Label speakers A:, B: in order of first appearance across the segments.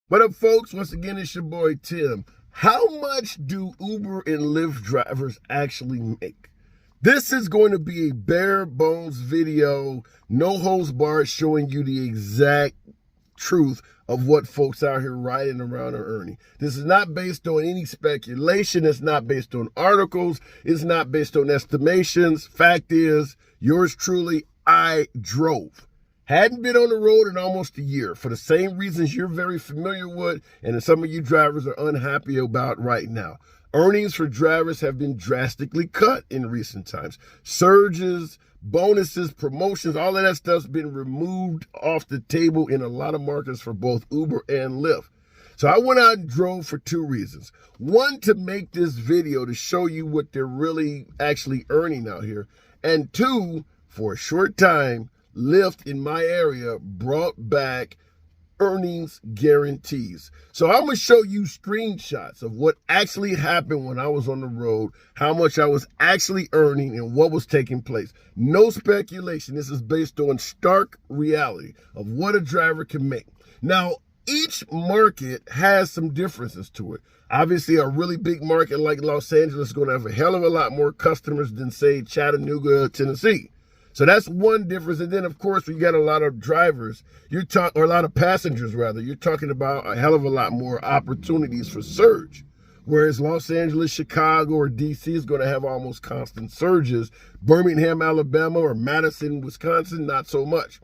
A: What up, folks? Once again, it's your boy Tim. How much do Uber and Lyft drivers actually make? This is going to be a bare bones video, no holds barred, showing you the exact truth of what folks out here riding around are earning. This is not based on any speculation. It's not based on articles. It's not based on estimations. Fact is, yours truly, I drove. Hadn't been on the road in almost a year for the same reasons you're very familiar with and some of you drivers are unhappy about right now. Earnings for drivers have been drastically cut in recent times. Surges, bonuses, promotions, all of that stuff's been removed off the table in a lot of markets for both Uber and Lyft. So I went out and drove for two reasons. One, to make this video to show you what they're really actually earning out here. And two, for a short time, Lyft in my area brought back earnings guarantees. So I'm going to show you screenshots of what actually happened when I was on the road, how much I was actually earning and what was taking place. No speculation. This is based on stark reality of what a driver can make. Now, each market has some differences to it. Obviously, a really big market like Los Angeles is going to have a hell of a lot more customers than, say, Chattanooga, Tennessee. So that's one difference. And then, of course, we got a lot of drivers, or a lot of passengers, rather. You're talking about a hell of a lot more opportunities for surge. Whereas Los Angeles, Chicago, or D.C. is going to have almost constant surges. Birmingham, Alabama, or Madison, Wisconsin, not so much.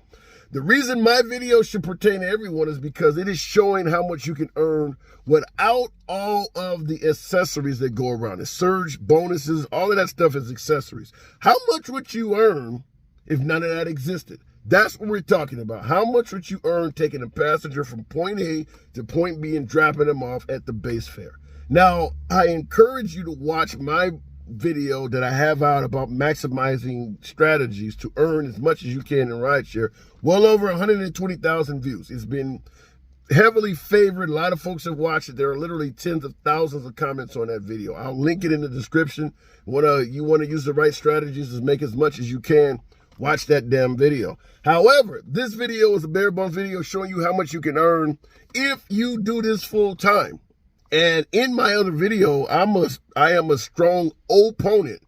A: The reason my video should pertain to everyone is because it is showing how much you can earn without all of the accessories that go around it. Surge, bonuses, all of that stuff is accessories. How much would you earn if none of that existed? That's what we're talking about. How much would you earn taking a passenger from point A to point B and dropping them off at the base fare? Now, I encourage you to watch my video that I have out about maximizing strategies to earn as much as you can in rideshare. Well over 120,000 views. It's been heavily favored. A lot of folks have watched it. There are literally tens of thousands of comments on that video. I'll link it in the description. You want to use the right strategies to make as much as you can, watch that damn video. However, this video is a bare bones video showing you how much you can earn if you do this full time. And in my other video, I am a strong opponent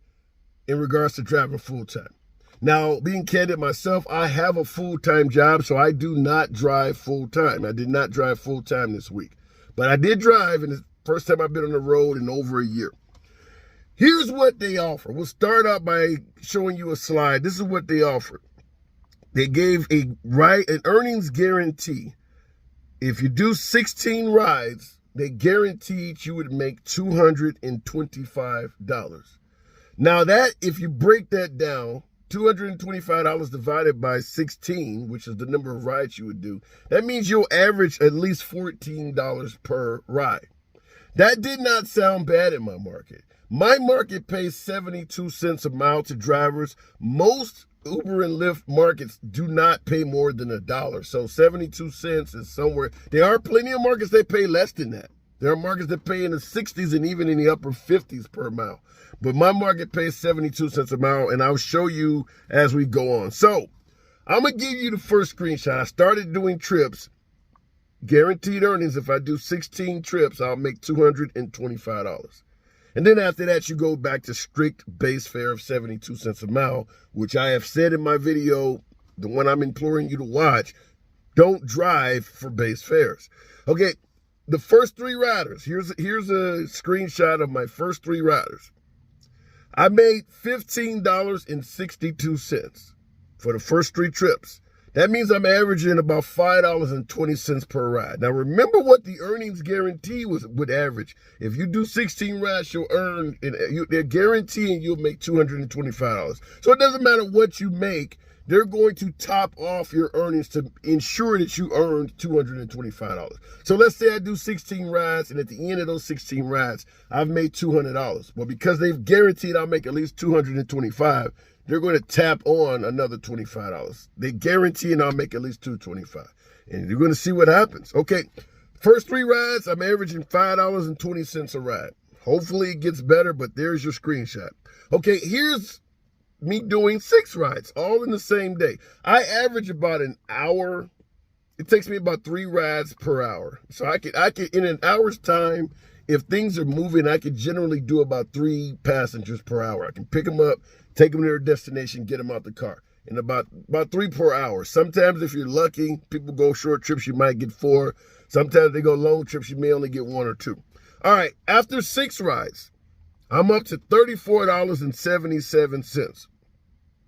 A: in regards to driving full time. Now, being candid myself, I have a full-time job, so I do not drive full-time. I did not drive full-time this week. But I did drive, and it's the first time I've been on the road in over a year. Here's what they offer. We'll start out by showing you a slide. This is what they offered. They gave an earnings guarantee. If you do 16 rides, they guaranteed you would make $225. Now that, if you break that down, $225 divided by 16, which is the number of rides you would do, that means you'll average at least $14 per ride. That did not sound bad in my market. My market pays 72 cents a mile to drivers. Most Uber and Lyft markets do not pay more than $1. So 72 cents is somewhere. There are plenty of markets that pay less than that. There are markets that pay in the 60s and even in the upper 50s per mile. But my market pays 72 cents a mile, and I'll show you as we go on. So I'm going to give you the first screenshot. I started doing trips. Guaranteed earnings, if I do 16 trips, I'll make $225. And then after that, you go back to strict base fare of 72 cents a mile, which I have said in my video, the one I'm imploring you to watch, don't drive for base fares. Okay, the first three riders, here's a screenshot of my first three riders. I made $15.62 for the first three trips. That means I'm averaging about $5.20 per ride. Now, remember what the earnings guarantee would average. If you do 16 rides, you'll earn, they're guaranteeing you'll make $225. So it doesn't matter what you make. They're going to top off your earnings to ensure that you earned $225. So let's say I do 16 rides, and at the end of those 16 rides, I've made $200. Well, because they've guaranteed I'll make at least $225, they're going to tap on another $25. They guarantee and I'll make at least $225. And you're going to see what happens. Okay, first three rides, I'm averaging $5.20 a ride. Hopefully it gets better, but there's your screenshot. Okay, here's me doing 6 rides, all in the same day. I average about an hour it takes me about 3 rides per hour. So I can in an hour's time, if things are moving, I can generally do about 3 passengers per hour. I can pick them up, take them to their destination, get them out the car. In about 3 per hour. Sometimes if you're lucky, people go short trips, you might get 4. Sometimes they go long trips, you may only get 1 or 2. All right, after 6 rides, I'm up to $34.77.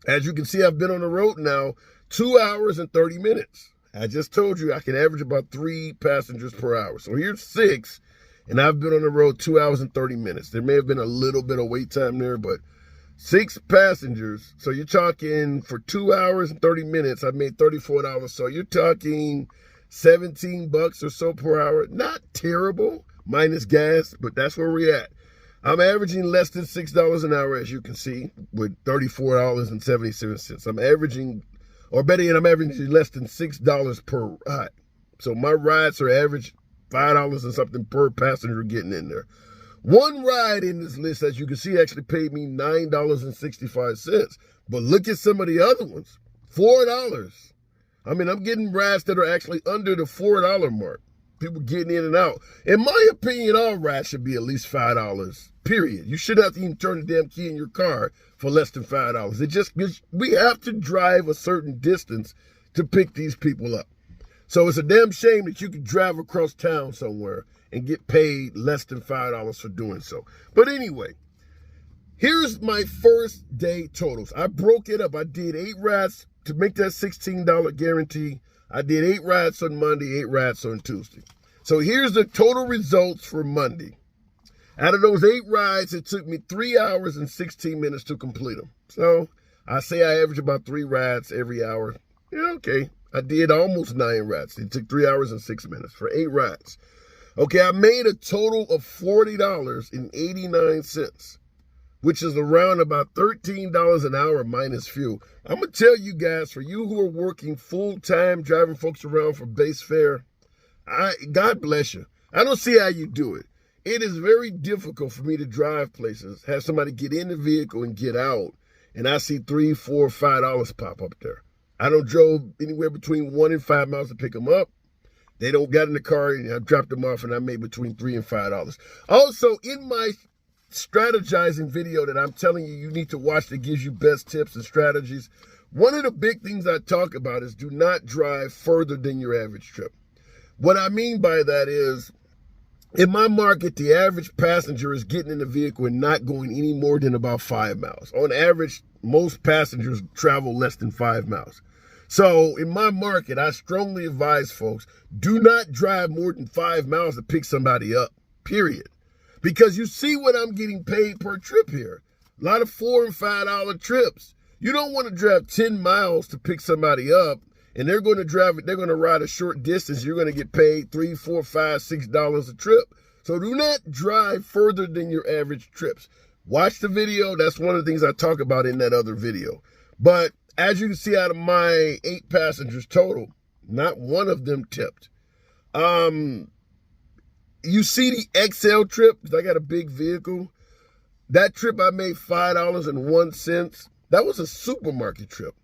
A: As you can see, I've been on the road now 2 hours and 30 minutes. I just told you I can average about 3 passengers per hour. So here's 6, and I've been on the road 2 hours and 30 minutes. There may have been a little bit of wait time there, but 6 passengers. So you're talking for 2 hours and 30 minutes, I made $34. So you're talking $17 or so per hour. Not terrible, minus gas, but that's where we're at. I'm averaging less than $6 an hour, as you can see, with $34.77. I'm averaging, or better yet, I'm averaging less than $6 per ride. So my rides are average $5 and something per passenger getting in there. One ride in this list, as you can see, actually paid me $9.65. But look at some of the other ones. $4. I mean, I'm getting rides that are actually under the $4 mark. People getting in and out. In my opinion, all rides should be at least $5, period. You shouldn't have to even turn the damn key in your car for less than $5. It just, we have to drive a certain distance to pick these people up. So it's a damn shame that you could drive across town somewhere and get paid less than $5 for doing so. But anyway, here's my first day totals. I broke it up. I did 8 rides to make that $16 guarantee. I did 8 rides on Monday, 8 rides on Tuesday. So here's the total results for Monday. Out of those 8 rides, it took me 3 hours and 16 minutes to complete them. So I say I average about 3 rides every hour. Yeah, okay. I did almost 9 rides. It took 3 hours and 6 minutes for 8 rides. Okay, I made a total of $40.89, which is around about $13 an hour minus fuel. I'm going to tell you guys, for you who are working full-time, driving folks around for base fare, God bless you. I don't see how you do it. It is very difficult for me to drive places, have somebody get in the vehicle and get out, and I see $3, $4, $5 pop up there. I don't drove anywhere between 1 and 5 miles to pick them up. They don't get in the car, and I dropped them off, and I made between $3 and $5. Also, in my strategizing video that I'm telling you need to watch that gives you best tips and strategies, one of the big things I talk about is do not drive further than your average trip. What I mean by that is, in my market, the average passenger is getting in the vehicle and not going any more than about 5 miles. On average, most passengers travel less than 5 miles. So in my market, I strongly advise folks, do not drive more than 5 miles to pick somebody up, period. Because you see what I'm getting paid per trip here. A lot of $4 and $5 trips. You don't want to drive 10 miles to pick somebody up, and they're going to ride a short distance. You're going to get paid $3, $4, $5, $6 a trip. So do not drive further than your average trips. Watch the video. That's one of the things I talk about in that other video. But as you can see, out of my 8 passengers total, not one of them tipped. You see the XL trip, because I got a big vehicle. That trip I made $5.01. That was a supermarket trip.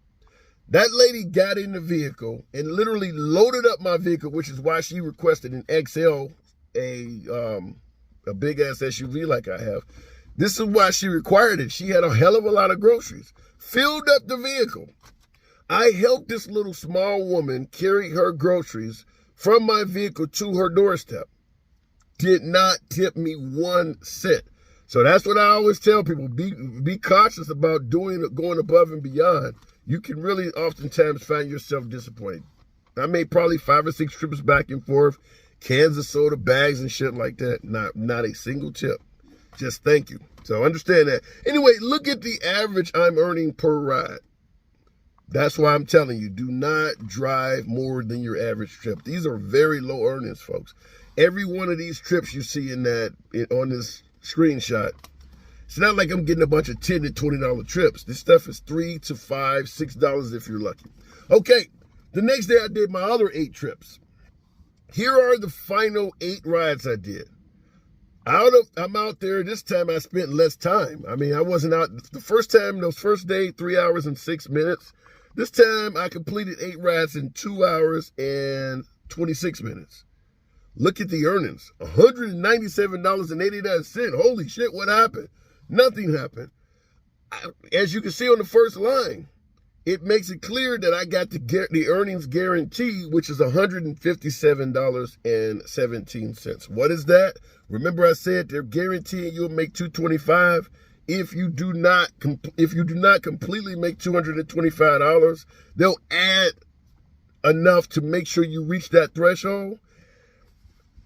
A: That lady got in the vehicle and literally loaded up my vehicle, which is why she requested an XL, a big ass SUV like I have. This is why she required it. She had a hell of a lot of groceries. Filled up the vehicle. I helped this little small woman carry her groceries from my vehicle to her doorstep. Did not tip me 1 cent. So that's what I always tell people. Be cautious about going above and beyond. You can really oftentimes find yourself disappointed. I made probably 5 or 6 trips back and forth, cans of soda, bags and shit like that. Not a single tip. Just thank you. So understand that. Anyway, look at the average I'm earning per ride. That's why I'm telling you, do not drive more than your average trip. These are very low earnings, folks. Every one of these trips you see on this screenshot, it's not like I'm getting a bunch of $10 and $20 trips. This stuff is $3 to $5, $6 if you're lucky. Okay, the next day I did my other 8 trips. Here are the final 8 rides I did. I'm out there. This time I spent less time. I mean, I wasn't out the first time, those first day, 3 hours and 6 minutes. This time I completed 8 rides in 2 hours and 26 minutes. Look at the earnings, $197.89. Holy shit, what happened? Nothing happened. As you can see on the first line, it makes it clear that I got the earnings guarantee, which is $157.17. What is that? Remember I said they're guaranteeing you'll make $225. If you do not completely make $225, they'll add enough to make sure you reach that threshold.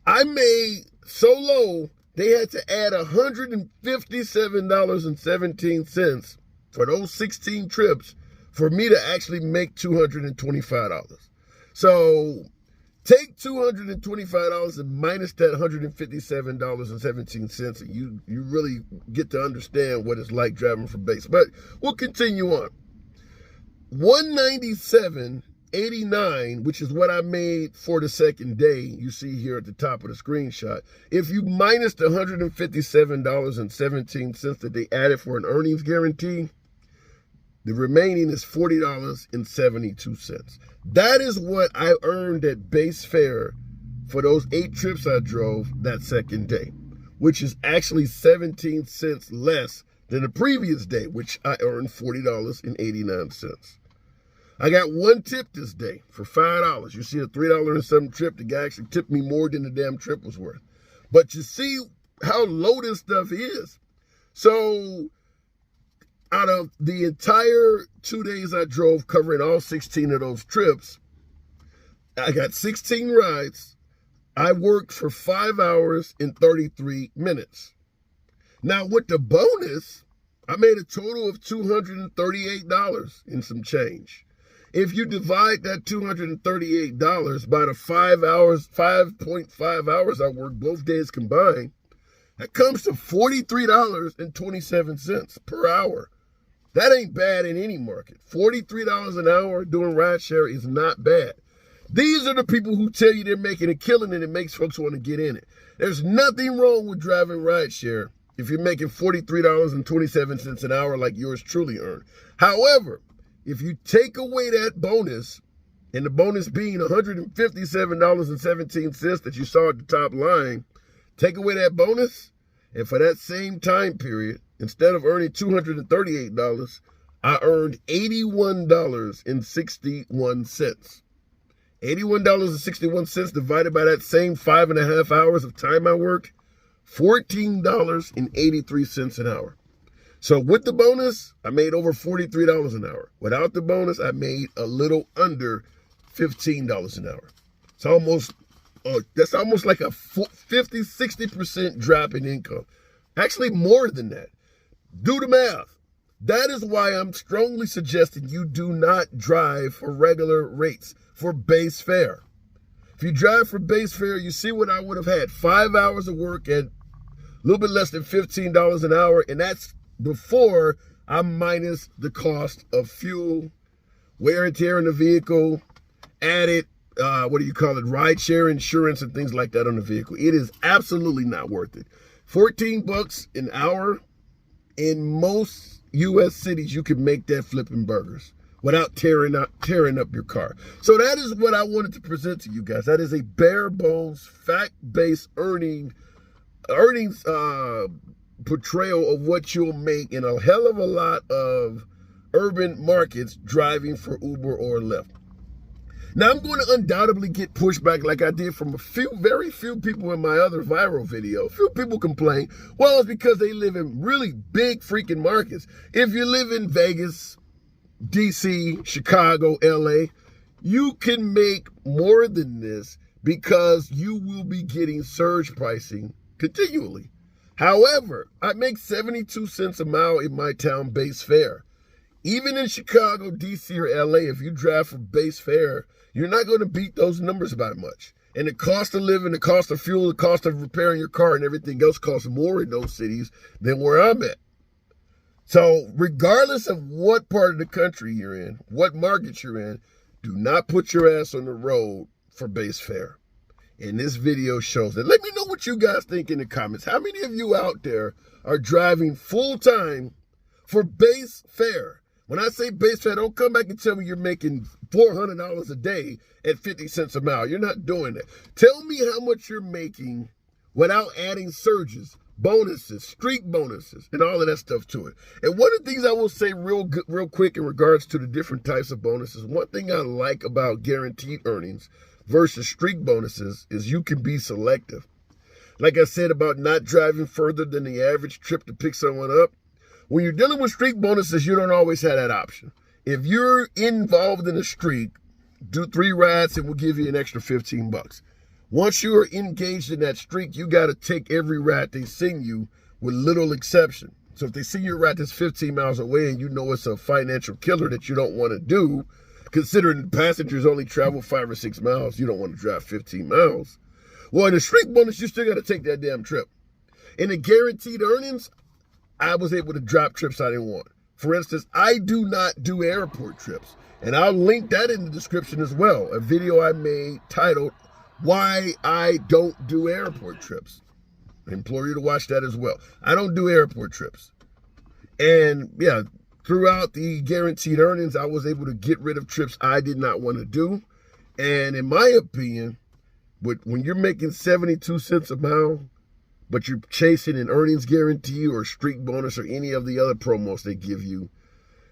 A: I made so low, they had to add $157.17 for those 16 trips for me to actually make $225. So take $225 and minus that $157.17, and you really get to understand what it's like driving for base. But we'll continue on. $197.89, which is what I made for the second day, you see here at the top of the screenshot. If you minus the $157.17 that they added for an earnings guarantee, the remaining is $40.72. That is what I earned at base fare for those 8 trips I drove that second day, which is actually 17 cents less than the previous day, which I earned $40.89. I got 1 tip this day for $5. You see a $3 and some trip. The guy actually tipped me more than the damn trip was worth. But you see how low this stuff is. So out of the entire 2 days I drove, covering all 16 of those trips, I got 16 rides. I worked for 5 hours and 33 minutes. Now with the bonus, I made a total of $238 and some change. If you divide that $238 by the 5.5 hours I worked both days combined, that comes to $43.27 per hour. That ain't bad in any market. $43 an hour doing rideshare is not bad. These are the people who tell you they're making a killing and it makes folks want to get in it. There's nothing wrong with driving rideshare if you're making $43.27 an hour like yours truly earned. However, if you take away that bonus, and the bonus being $157.17 that you saw at the top line, take away that bonus, and for that same time period, instead of earning $238, I earned $81.61. $81.61 divided by that same 5.5 hours of time I worked, $14.83 an hour. So with the bonus, I made over $43 an hour. Without the bonus, I made a little under $15 an hour. It's almost, that's almost like a 50, 60% drop in income. Actually, more than that. Do the math. That is why I'm strongly suggesting you do not drive for regular rates, for base fare. If you drive for base fare, you see what I would have had. 5 hours of work at a little bit less than $15 an hour, and that's before I minus the cost of fuel, wear and tear in the vehicle, added, rideshare insurance and things like that on the vehicle. It is absolutely not worth it. $14 an hour in most U.S. cities, you can make that flipping burgers without tearing up your car. So that is what I wanted to present to you guys. That is a bare bones, fact-based earnings portrayal of what you'll make in a hell of a lot of urban markets driving for Uber or Lyft. Now, I'm going to undoubtedly get pushback like I did from very few people in my other viral video. A few people complain, well, it's because they live in really big freaking markets. If you live in Vegas, DC, Chicago, LA, you can make more than this because you will be getting surge pricing continually. However, I make 72 cents a mile in my town base fare. Even in Chicago, DC, or LA, if you drive for base fare, you're not going to beat those numbers by much. And the cost of living, the cost of fuel, the cost of repairing your car and everything else costs more in those cities than where I'm at. So regardless of what part of the country you're in, what market you're in, do not put your ass on the road for base fare. And this video shows that. Let me know what you guys think in the comments. How many of you out there are driving full time for base fare? When I say base fare, don't come back and tell me you're making $400 a day at 50 cents a mile. You're not doing that. Tell me how much you're making without adding surges, bonuses, streak bonuses, and all of that stuff to it. And one of the things I will say real quick in regards to the different types of bonuses, one thing I like about guaranteed earnings versus streak bonuses is you can be selective. Like I said about not driving further than the average trip to pick someone up, when you're dealing with streak bonuses, you don't always have that option. If you're involved in a streak, do 3 rides and we'll give you an extra 15 bucks. Once you are engaged in that streak, you got to take every ride they send you with little exception. So if they send you a ride that's 15 miles away and you know it's a financial killer that you don't want to do, considering passengers only travel 5 or 6 miles, you don't want to drive 15 miles. Well, in a streak bonus, you still got to take that damn trip. In the guaranteed earnings, I was able to drop trips I didn't want. For instance, I do not do airport trips. And I'll link that in the description as well. A video I made titled, Why I Don't Do Airport Trips. I implore you to watch that as well. I don't do airport trips. And yeah, throughout the guaranteed earnings, I was able to get rid of trips I did not want to do. And in my opinion, when you're making 72 cents a mile, but you're chasing an earnings guarantee or a streak bonus or any of the other promos they give you,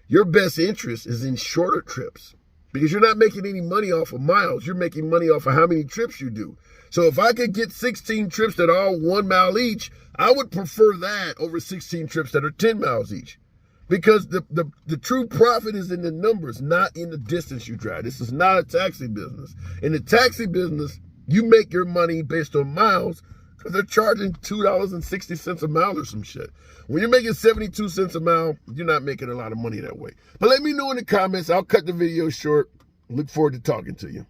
A: your best interest is in shorter trips because you're not making any money off of miles. You're making money off of how many trips you do. So if I could get 16 trips that are all 1 mile each, I would prefer that over 16 trips that are 10 miles each. Because the true profit is in the numbers, not in the distance you drive. This is not a taxi business. In the taxi business, you make your money based on miles because they're charging $2.60 a mile or some shit. When you're making 72 cents a mile, you're not making a lot of money that way. But let me know in the comments. I'll cut the video short. Look forward to talking to you.